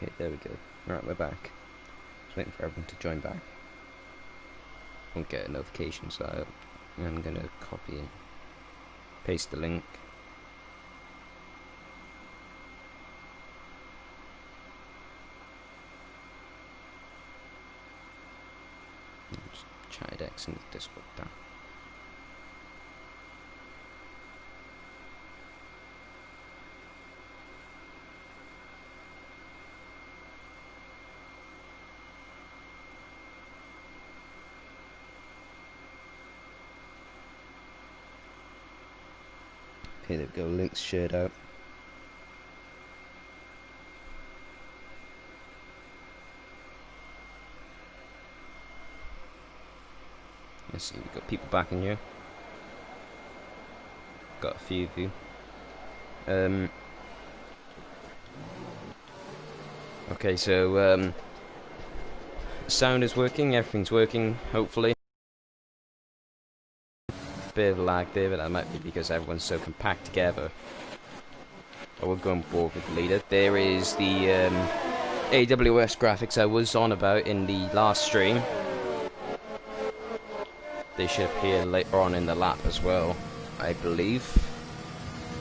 Okay, there we go. Alright, we're back. Just waiting for everyone to join back. Won't get a notification, so I'm gonna copy and paste the link. Just chat X and Discord down. Okay, there we go, links shared out. Let's see, we've got people back in here. Got a few of you. Okay, so sound is working, everything's working, hopefully. Bit of lag there, but that might be because everyone's so compact together. But we'll go on board with the leader. There is the AWS graphics I was on about in the last stream. They should appear later on in the lap as well, I believe.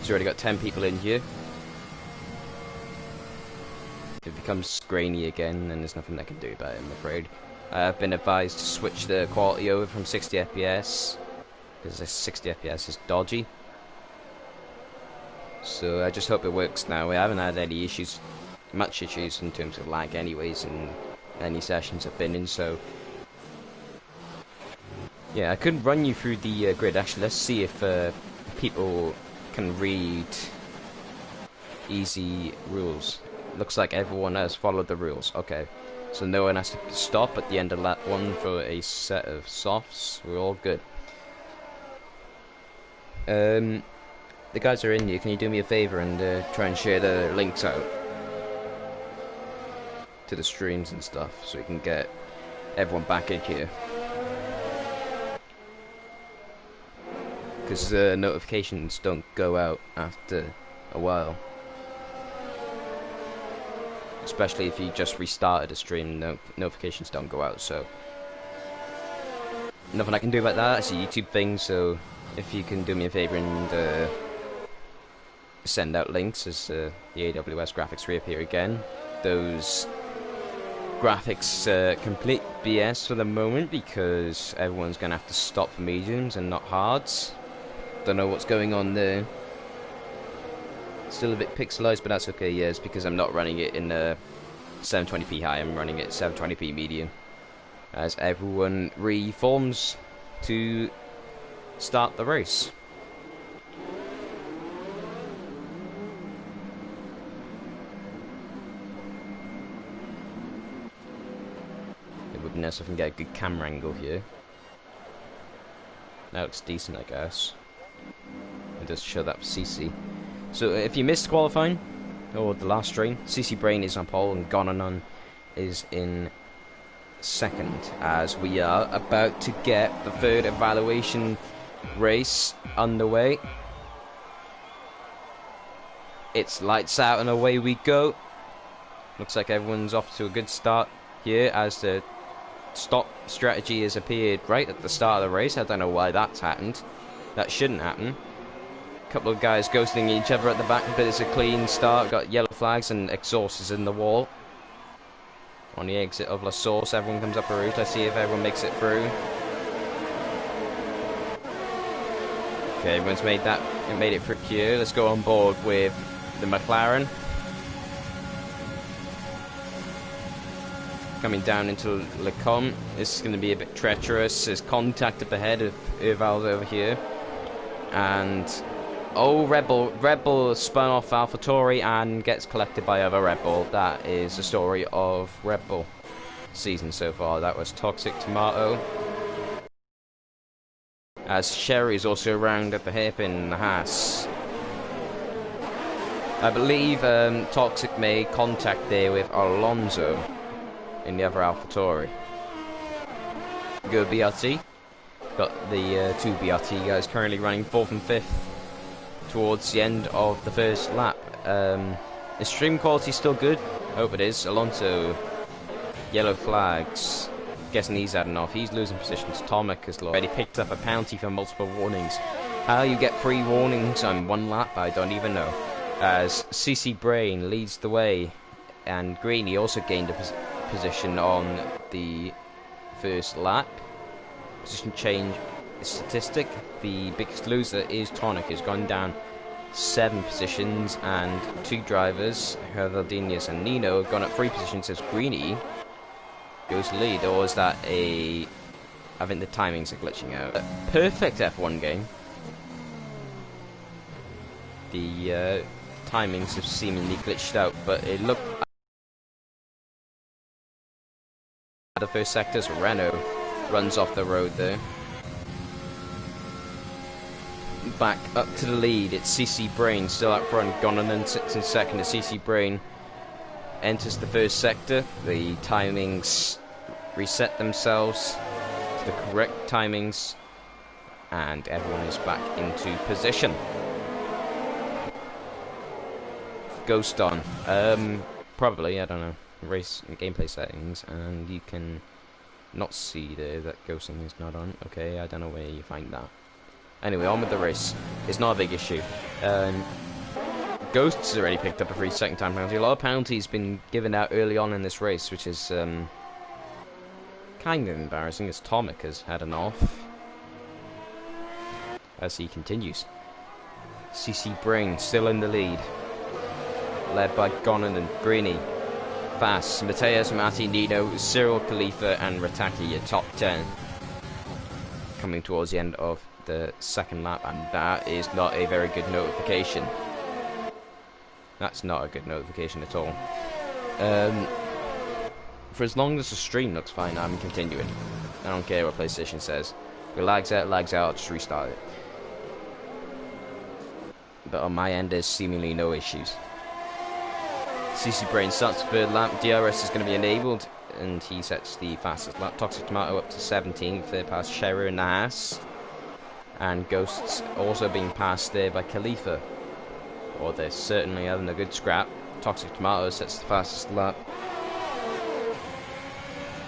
It's already got 10 people in here. If it becomes grainy again, then there's nothing I can do about it, I'm afraid. I've been advised to switch the quality over from 60 FPS. Because this 60 FPS is dodgy. So I just hope it works now. We haven't had any issues, much issues in terms of lag anyways in any sessions I've been in, so yeah, I could run you through the grid. Actually, let's see if people can read easy rules. Looks like everyone has followed the rules. Okay, so no one has to stop at the end of lap 1 for a set of softs. We're all good. The guys are in here. Can you do me a favor and try and share the links out to the streams and stuff so we can get everyone back in here? Because notifications don't go out after a while, especially if you just restarted a stream. Notifications don't go out, so nothing I can do about that. It's a YouTube thing, so if you can do me a favor and send out links as the AWS graphics reappear again. Those graphics complete BS for the moment because everyone's going to have to stop for mediums and not hards. Don't know what's going on there. Still a bit pixelized, but that's okay. Yeah, it's because I'm not running it in 720p high. I'm running it 720p medium as everyone reforms to start the race. It would be nice if I can get a good camera angle here. That looks decent, I guess. It does show that CC. So if you missed qualifying, or the last stream, CC Brain is on pole and Gonanon is in second, as we are about to get the third evaluation race underway. It's lights out and away we go. Looks like everyone's off to a good start here as the stop strategy has appeared right at the start of the race. I don't know why that's happened. That shouldn't happen. A couple of guys ghosting each other at the back, but it's a clean start. Got yellow flags and exhaust is in the wall. On the exit of La Source, everyone comes up a route. Let's see if everyone makes it through. Okay, everyone's made it through here. Let's go on board with the McLaren. Coming down into Le Com. This is going to be a bit treacherous. There's contact up ahead of Urval's over here. And oh, Rebel spun off AlphaTauri and gets collected by other Red Bull. That is the story of Red Bull season so far. That was Toxic Tomato. As Sherry is also around at the hairpin in the Haas. I believe Toxic made contact there with Alonso in the other AlphaTauri. Good BRT. Got the two BRT guys currently running 4th and 5th towards the end of the first lap. The stream quality is still good. Hope it is. Alonso, yellow flags. Guessing he's had enough. He's losing position to Tomac has already picked up a penalty for multiple warnings. How you get 3 warnings on 1 lap, I don't even know. As CC Brain leads the way, and Greeny also gained a position on the first lap. Position change statistic. The biggest loser is Tonic, who's gone down 7 positions, and 2 drivers, Hervaldinius and Nino, have gone up 3 positions as Greeny goes to lead. Or is that a... I think the timings are glitching out. A perfect F1 game. The timings have seemingly glitched out, but it looked... The first sector's Renault runs off the road there. Back up to the lead, it's CC Brain still up front. Gonanen sits in second as CC Brain enters the first sector. The timings reset themselves to the correct timings, and everyone is back into position. Ghost on. Probably, I don't know. Race and gameplay settings, and you can not see there that ghosting is not on. Okay, I don't know where you find that. Anyway, on with the race. It's not a big issue. Ghosts already picked up a free second time penalty. A lot of penalties been given out early on in this race, which is kind of embarrassing, as Tomac has had an off. As he continues. CC Brain still in the lead, led by Gonan and Greeny. Fast, Mateus, Matti, Nino, Cyril, Khalifa and Rataki at top 10. Coming towards the end of the second lap, and that is not a very good notification. That's not a good notification at all. For as long as the stream looks fine, I'm continuing. I don't care what PlayStation says. If it lags out, I'll just restart it. But on my end, there's seemingly no issues. CC Brain starts the third lap. DRS is going to be enabled, and he sets the fastest lap. Toxic Tomato up to 17th, there past Scherer and Nahas. And Ghosts also being passed there by Khalifa. Or they're certainly having a good scrap. Toxic Tomato sets the fastest lap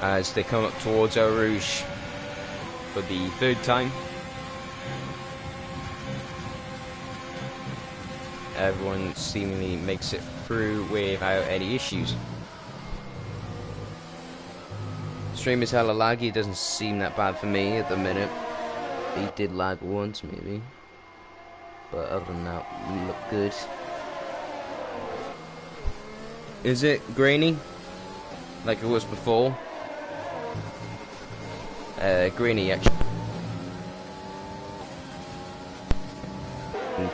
as they come up towards Eau Rouge for the third time. Everyone seemingly makes it through without any issues. Stream is hella laggy, it doesn't seem that bad for me at the minute. He did lag once maybe, but other than that, we look good. Is it grainy like it was before? Greeny actually. And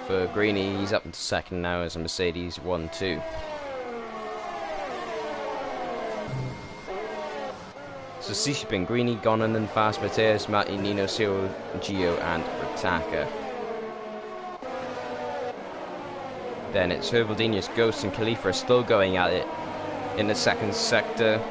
for Greeny, he's up into second now as a Mercedes 1-2. So Sishipin, Greeny, Gonanen, Fast, Mateus, Matti, Nino, Cyril, Gio and Rataka. Then it's Hervaldinius, Ghost and Khalifa are still going at it in the second sector.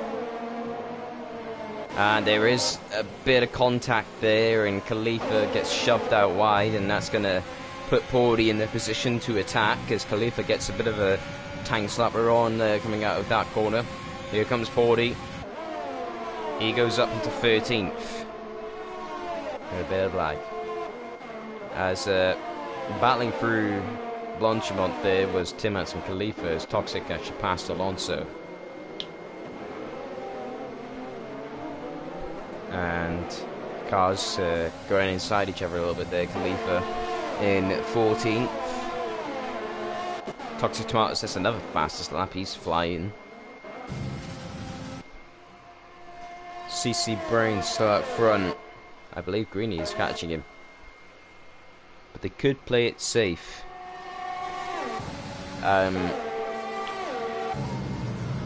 And there is a bit of contact there, and Khalifa gets shoved out wide, and that's going to put Porty in the position to attack, as Khalifa gets a bit of a tank slapper on coming out of that corner. Here comes Porty. He goes up into 13th. A bit of lag. As battling through Blanchimont there was Timmins and Khalifa, as Toxic actually passed Alonso. And cars going inside each other a little bit there. Khalifa in 14th. Toxic Tomatoes, that's another fastest lap, he's flying. CC Brain still out front. I believe Greeny is catching him. But they could play it safe.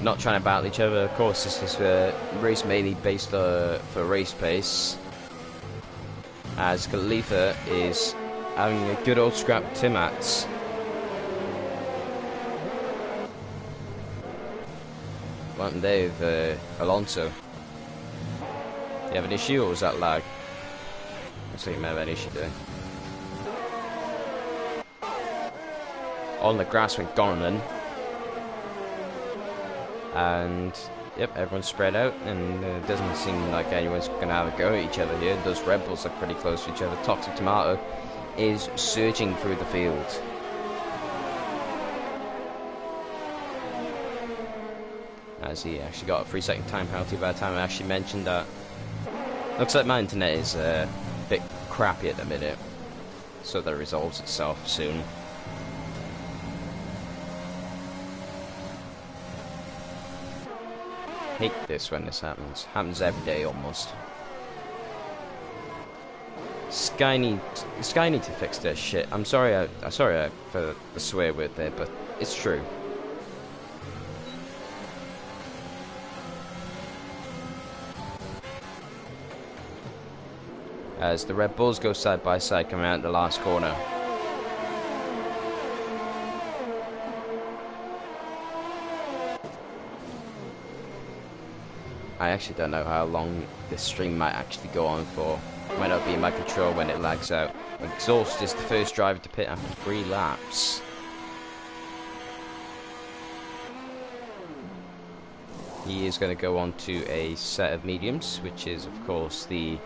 Not trying to battle each other. Of course, this is a race mainly based for race pace. As Khalifa is having a good old scrap with Timats. What happened there with Alonso? Do you have an issue, or was that lag? Looks like you may have an issue there. On the grass went Gonanen. And yep, everyone's spread out, and it doesn't seem like anyone's going to have a go at each other here. Those Red Bulls are pretty close to each other. Toxic Tomato is surging through the field. As he actually got a 3-second time penalty by the time I actually mentioned that. Looks like my internet is a bit crappy at the minute, so that resolves itself soon. Hate this when this happens. Happens every day almost. Sky need to fix their shit. I'm sorry for the swear word there, but it's true. As the Red Bulls go side by side coming out the last corner. I actually don't know how long this stream might actually go on for. Might not be in my control when it lags out. Exhaust is the first driver to pit after 3 laps. He is going to go on to a set of mediums, which is of course the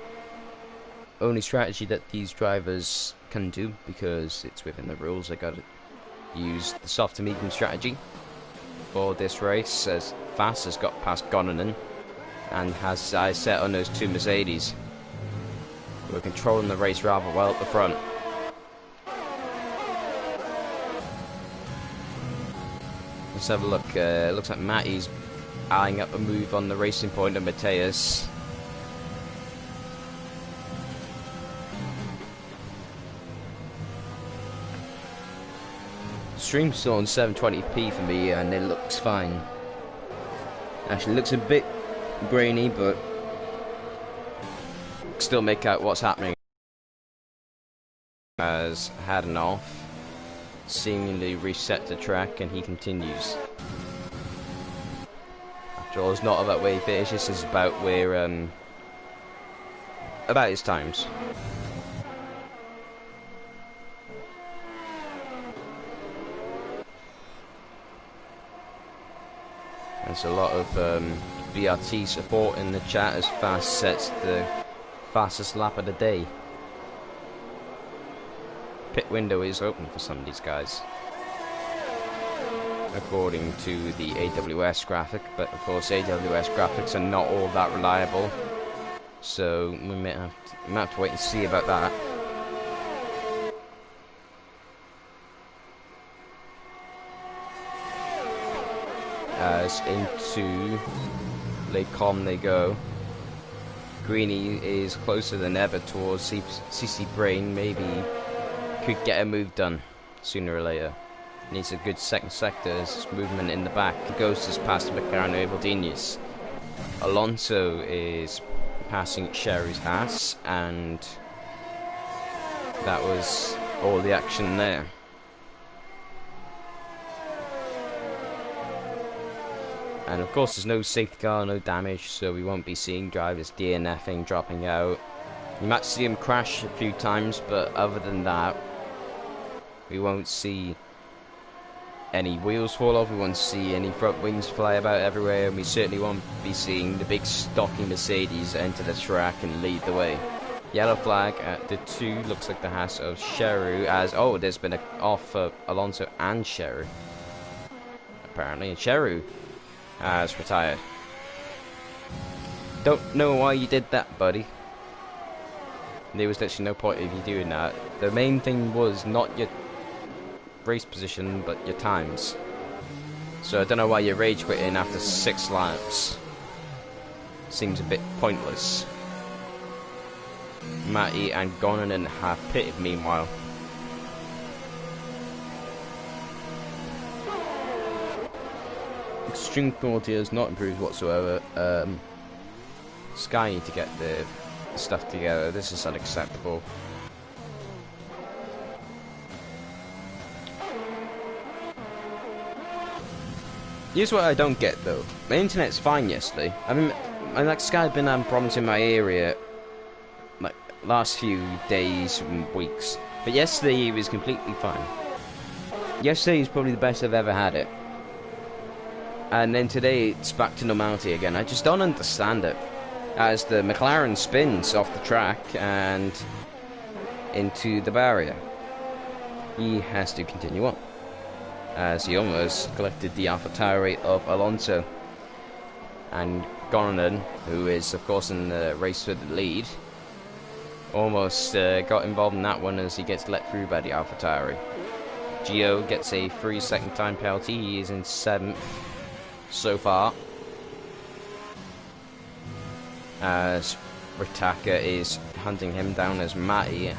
only strategy that these drivers can do because it's within the rules. They got to use the soft to medium strategy for this race, as Fast has got past Gonanen and has his eyes set on those 2 Mercedes. We're controlling the race rather well at the front. Let's have a look. Looks like Matty's eyeing up a move on the racing point of Mateus. Stream's still on 720p for me, and it looks fine. Actually, looks a bit grainy, but still make out what's happening. As Hadanoff seemingly reset the track, and he continues. After all, it's not about where he finishes, it's about where about his times. There's a lot of VRT support in the chat as Fast sets the fastest lap of the day. Pit window is open for some of these guys, according to the AWS graphic, but of course AWS graphics are not all that reliable, so we might have to wait and see about that. As into Lake Com they go. Greeny is closer than ever towards CC Brain. Maybe could get a move done sooner or later. Needs a good second sector's movement in the back. Ghost is past McLaren Evildinius. Alonso is passing Sherry's Haas, and that was all the action there. And of course there's no safety car, no damage, so we won't be seeing drivers DNFing, dropping out. You might see them crash a few times, but other than that, we won't see any wheels fall off, we won't see any front wings fly about everywhere, and we certainly won't be seeing the big stocky Mercedes enter the track and lead the way. Yellow flag at the 2, looks like the Haas of Sheru, as, oh, there's been an off for Alonso and Sheru, apparently, and Sheru has retired. Don't know why you did that, buddy. There was literally no point of you doing that. The main thing was not your race position, but your times. So I don't know why you're rage quitting after 6 laps. Seems a bit pointless. Matty and Gonanen have pitted meanwhile. Extreme quality has not improved whatsoever. Sky need to get the stuff together. This is unacceptable. Here's what I don't get though. My internet's fine yesterday. I mean, like Sky had been having problems in my area like last few days and weeks, but yesterday it was completely fine. Yesterday is probably the best I've ever had it. And then today it's back to normality again. I just don't understand it. As the McLaren spins off the track and into the barrier, he has to continue on, as he almost collected the AlphaTauri of Alonso. And Gonanen, who is of course in the race for the lead, almost got involved in that one as he gets let through by the AlphaTauri. Gio gets a 3-second time penalty. He is in 7th so far, as Ritaka is hunting him down as Matty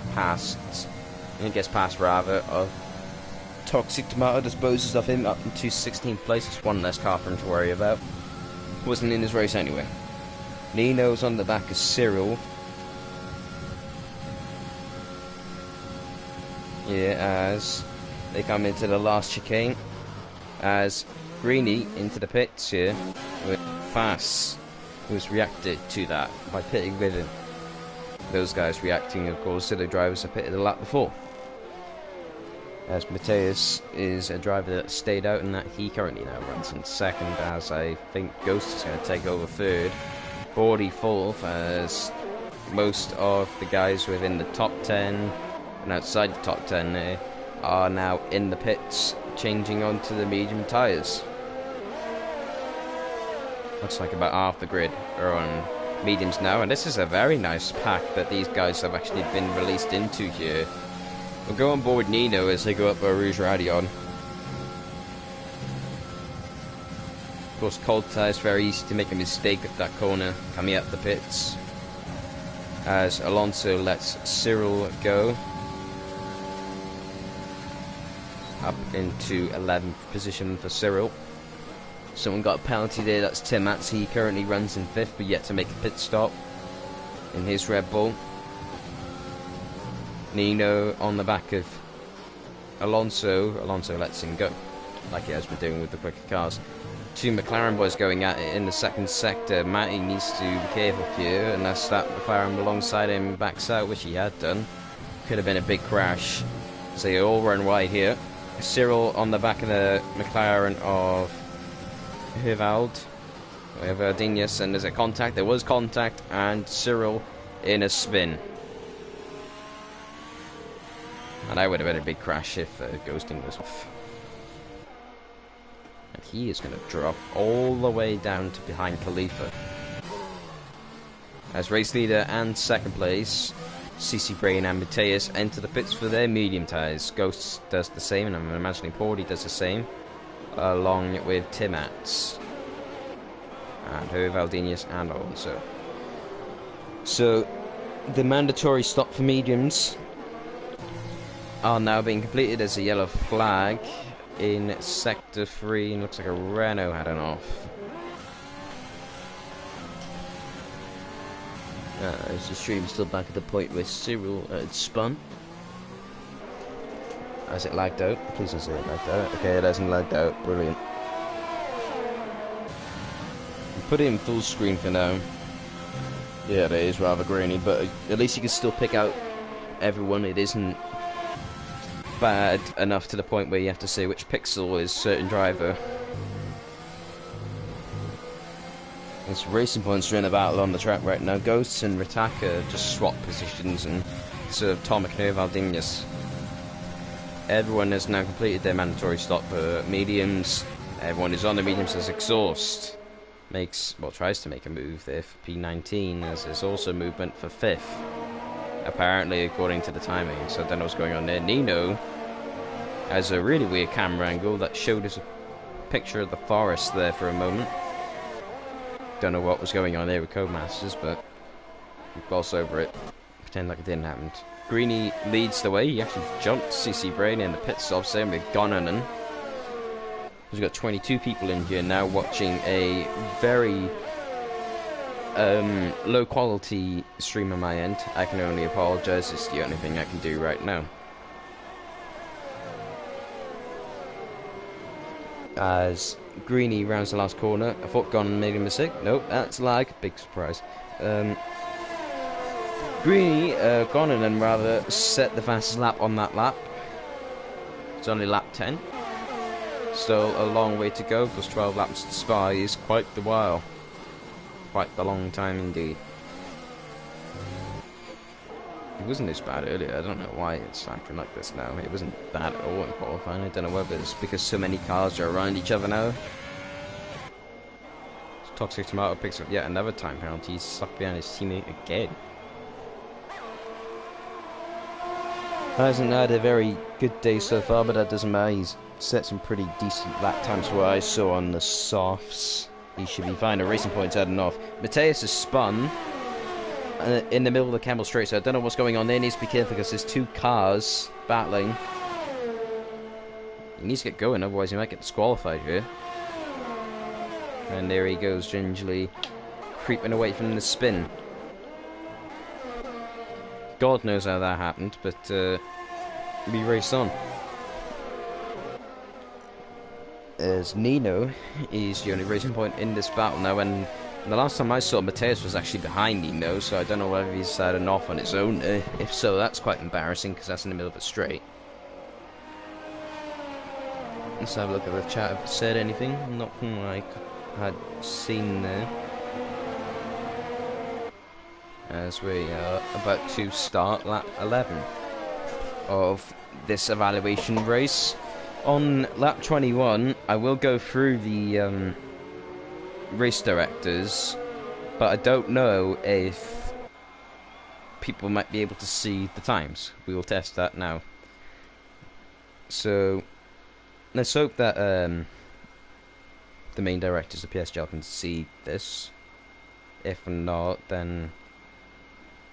gets past rather of Toxic Tomato, disposes of him up into 16th place. It's one less car for him to worry about. Wasn't in his race anyway. Nino's on the back of Cyril. Yeah, as they come into the last chicane, as Greeny into the pits here with Fass, who's reacted to that by pitting with him. Those guys reacting, of course, to the drivers that pitted the lap before. As Mateus is a driver that stayed out and that he currently now runs in 2nd, as I think Ghost is going to take over 3rd. 44th, as most of the guys within the top 10 and outside the top 10 are now in the pits, changing onto the medium tyres. Looks like about half the grid are on mediums now, and this is a very nice pack that these guys have actually been released into here. We'll go on board Nino as they go up a Rouge Radion. Of course, cold tyres, very easy to make a mistake at that corner coming up the pits, as Alonso lets Cyril go up into 11th position for Cyril. Someone got a penalty there, that's Tim Atz. He currently runs in 5th, but yet to make a pit stop in his Red Bull. Nino on the back of Alonso. Alonso lets him go, like he has been doing with the quicker cars. 2 McLaren boys going at it in the 2nd sector. Matty needs to be careful here, unless that McLaren alongside him backs out, which he had done. Could have been a big crash. So they all run wide here. Cyril on the back of the McLaren of Hivald. We have Ardinius, and there's a contact. There was contact, and Cyril in a spin. And that would have been a big crash if Ghosting was off. And he is going to drop all the way down to behind Khalifa. As race leader and 2nd place, CC Brain and Mateus enter the pits for their medium tyres. Ghost does the same, and I'm imagining Porty does the same, along with Timats and Valdinius and Alonso. So the mandatory stop for mediums are now being completed as a yellow flag in sector 3, and looks like a Renault had an off. Is the stream still back at the point where Cyril had spun? Has it lagged out? Please don't say it lagged out. Okay, it hasn't lagged out. Brilliant. Put it in full screen for now. Yeah, it is rather grainy, but at least you can still pick out everyone. It isn't bad enough to the point where you have to say which pixel is certain driver. It's Racing Points are in a battle on the track right now. Ghosts and Ritaka just swap positions, and so have Tom McNair, Valdinius. Everyone has now completed their mandatory stop for mediums. Everyone is on the mediums as exhaust tries to make a move there for P19, as there's also movement for 5th, apparently according to the timing. So I don't know what's going on there. Nino has a really weird camera angle that showed us a picture of the forest there for a moment. Don't know what was going on there with Codemasters, but we gloss over it, pretend like it didn't happen. Greeny leads the way. He actually jumped CC Brain in the pit stop, same with Gonanen. We've got 22 people in here now watching a very low quality stream on my end. I can only apologise, it's the only thing I can do right now. As Greeny rounds the last corner, I thought Gonanen made a mistake. Nope, that's lag. Big surprise. Gonanen rather set the fastest lap on that lap. It's only lap 10. Still a long way to go, plus 12 laps to Spa is quite the while. Quite the long time indeed. It wasn't this bad earlier, I don't know why it's acting like this now. It wasn't bad at all in qualifying, I don't know whether it's because so many cars are around each other now. Toxic Tomato picks up yet another time penalty, he's stuck behind his teammate again. Hasn't had a very good day so far, but that doesn't matter, he's set some pretty decent lap times for what I saw on the softs. He should be fine, the racing points heading off. Mateus has spun in the middle of the Campbell Straight, so I don't know what's going on there. He needs to be careful because there's two cars battling. He needs to get going, otherwise he might get disqualified here. And there he goes, gingerly creeping away from the spin. God knows how that happened, but we race on. As Nino is the only racing point in this battle now, and the last time I saw Mateus was actually behind Nino, so I don't know whether he's decided off on his own. If so, that's quite embarrassing because that's in the middle of a straight. Let's have a look at the chat. Have said anything? Not from what I had seen there. As we are about to start lap 11 of this evaluation race. On lap 21, I will go through the race directors, but I don't know if people might be able to see the times. We will test that now. So let's hope that the main directors of PSGL can see this. If not, then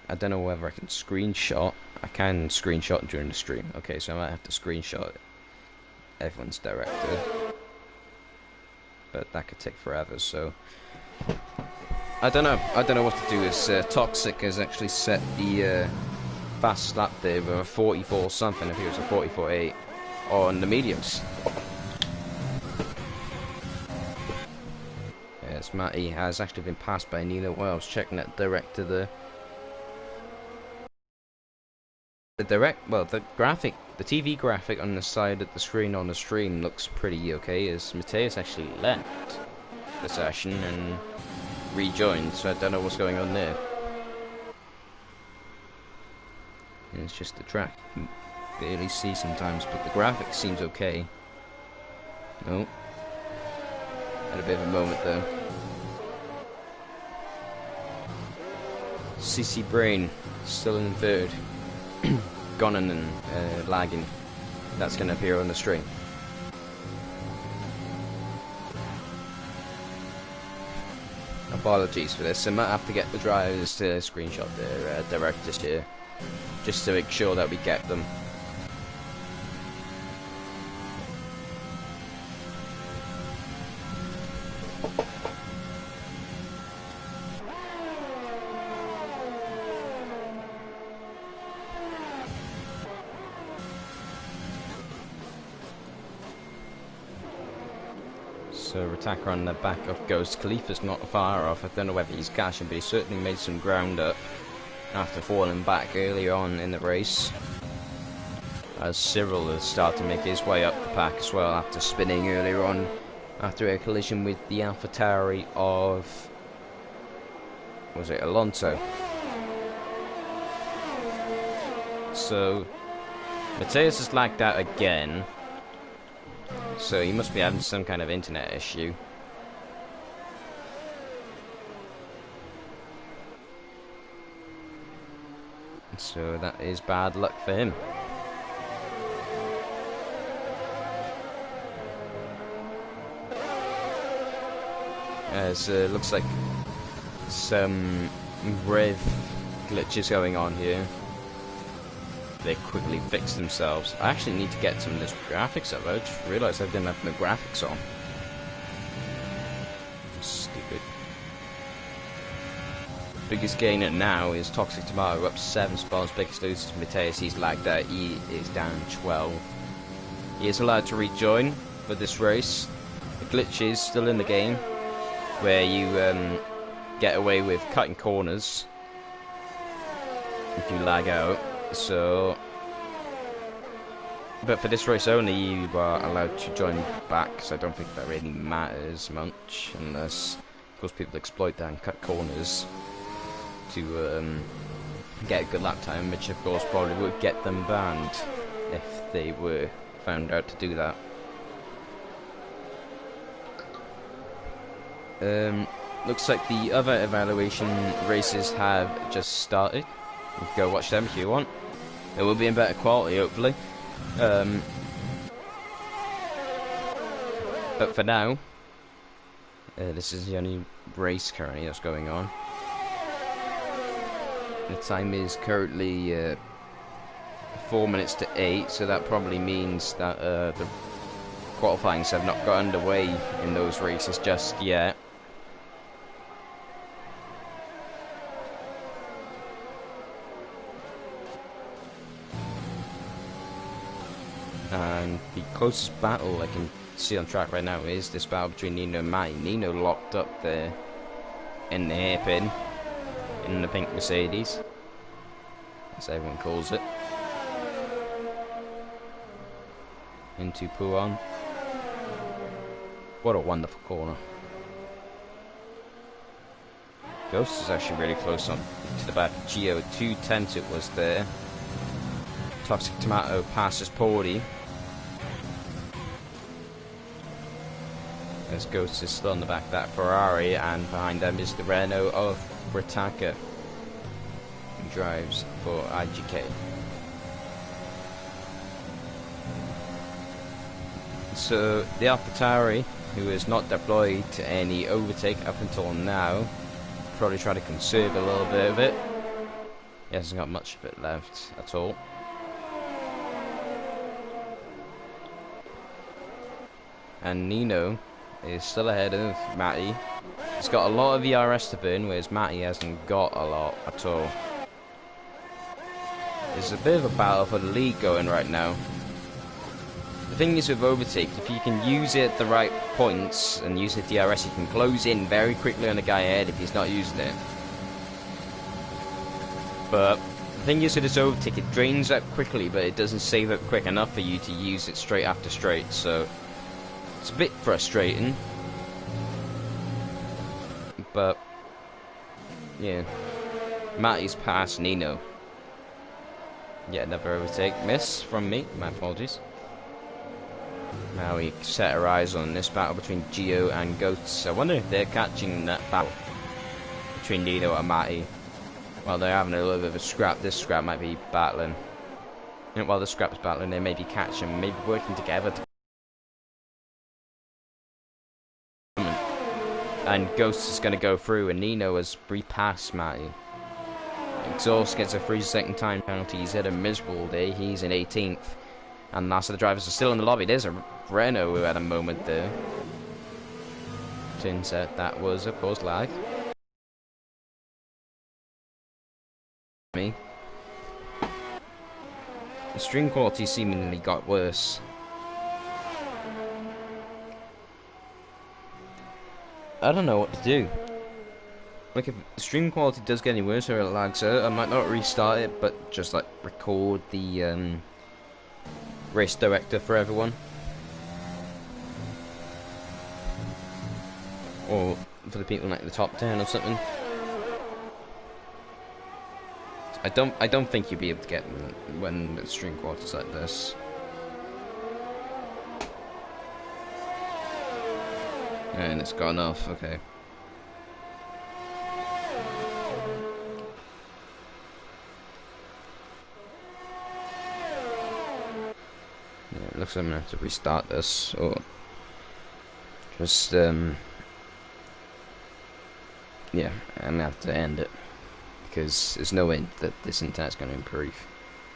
I don't know whether I can screenshot. I can screenshot during the stream. Okay, so I might have to screenshot everyone's director, but that could take forever, so I don't know what to do. As Toxic has actually set the fast lap there with a 44 something, I think it was a 44.8 on the mediums. Yes, Matty has actually been passed by Nino while I was checking that director there. The graphic, the TV graphic on the side of the screen on the stream looks pretty okay, as Mateus actually left the session and rejoined, so I don't know what's going on there. And it's just the track you barely see sometimes, but the graphic seems okay. No. Had a bit of a moment though. CC Brain still in third. Gonen and lagging. That's going to appear on the screen. Apologies for this. I might have to get the drivers to screenshot their directors here, just to make sure that we get them. So Rataka on the back of Ghost. Khalifa's not far off. I don't know whether he's cashing, but he certainly made some ground up after falling back earlier on in the race. As Cyril has started to make his way up the pack as well after spinning earlier on after a collision with the AlphaTauri of, was it Alonso? So Mateus has lagged out again. So he must be having some kind of internet issue. So that is bad luck for him. As looks like some rev glitches going on here. They quickly fix themselves. I actually need to get some of this graphics up. I just realised I didn't have the graphics on. Stupid. Biggest gainer now is Toxic Tomato, up 7 spots. Biggest loser is Mateus. He's lagged out. He is down 12. He is allowed to rejoin for this race. The glitch is still in the game, where you get away with cutting corners if you lag out. So But for this race only, you are allowed to join back, so I don't think that really matters much, unless, of course, people exploit that and cut corners to get a good lap time, which, of course, probably would get them banned if they were found out to do that. Looks like the other evaluation races have just started. You can go watch them if you want. It will be in better quality, hopefully. But for now, this is the only race currently that's going on. The time is currently 4 minutes to 8, so that probably means that the qualifyings have not got underway in those races just yet. And the closest battle I can see on track right now is this battle between Nino and Matty. Nino locked up there in the hairpin in the pink Mercedes, as everyone calls it, into Pouan. What a wonderful corner. Ghost is actually really close on to the back of Geo. 2 tenths it was there. Toxic Tomato passes Porty. As Ghost is still on the back of that Ferrari, and behind them is the Renault of Britaka, who drives for IGK. So the AlphaTauri, who is not deployed to any overtake up until now, probably try to conserve a little bit of it. He hasn't got much of it left at all. And Nino is still ahead of Matty. He's got a lot of ERS to burn, whereas Matty hasn't got a lot at all. There's a bit of a battle for the lead going right now. The thing is with overtake, if you can use it at the right points and use the DRS, you can close in very quickly on the guy ahead if he's not using it. But the thing is with this overtake, it drains up quickly, but it doesn't save up quick enough for you to use it straight after straight, so it's a bit frustrating. But yeah, Matty's past Nino. Yeah, another overtake miss from me, my apologies. Now we set our eyes on this battle between Geo and Goats. I wonder if they're catching that battle between Nino and Matty. While they're having a little bit of a scrap, this scrap might be battling. And while the scrap's battling, they may be catching, maybe working together. And Ghost is going to go through, and Nino has repassed Matty. Exhaust gets a 3-second time penalty. He's had a miserable day. He's in 18th. And last of the drivers are still in the lobby. There's a Renault who had a moment there. Turns out that was, of course, lag. Me. The stream quality seemingly got worse. I don't know what to do. Like, if the stream quality does get any worse or it lags out, I might not restart it, but just like record the race director for everyone, or for the people like the top 10 or something. I don't think you'll be able to get them when the stream quality's like this. And it's gone off, okay. Yeah, it looks like I'm gonna have to restart this, or just, yeah, I'm gonna have to end it, because there's no way that this internet's gonna improve.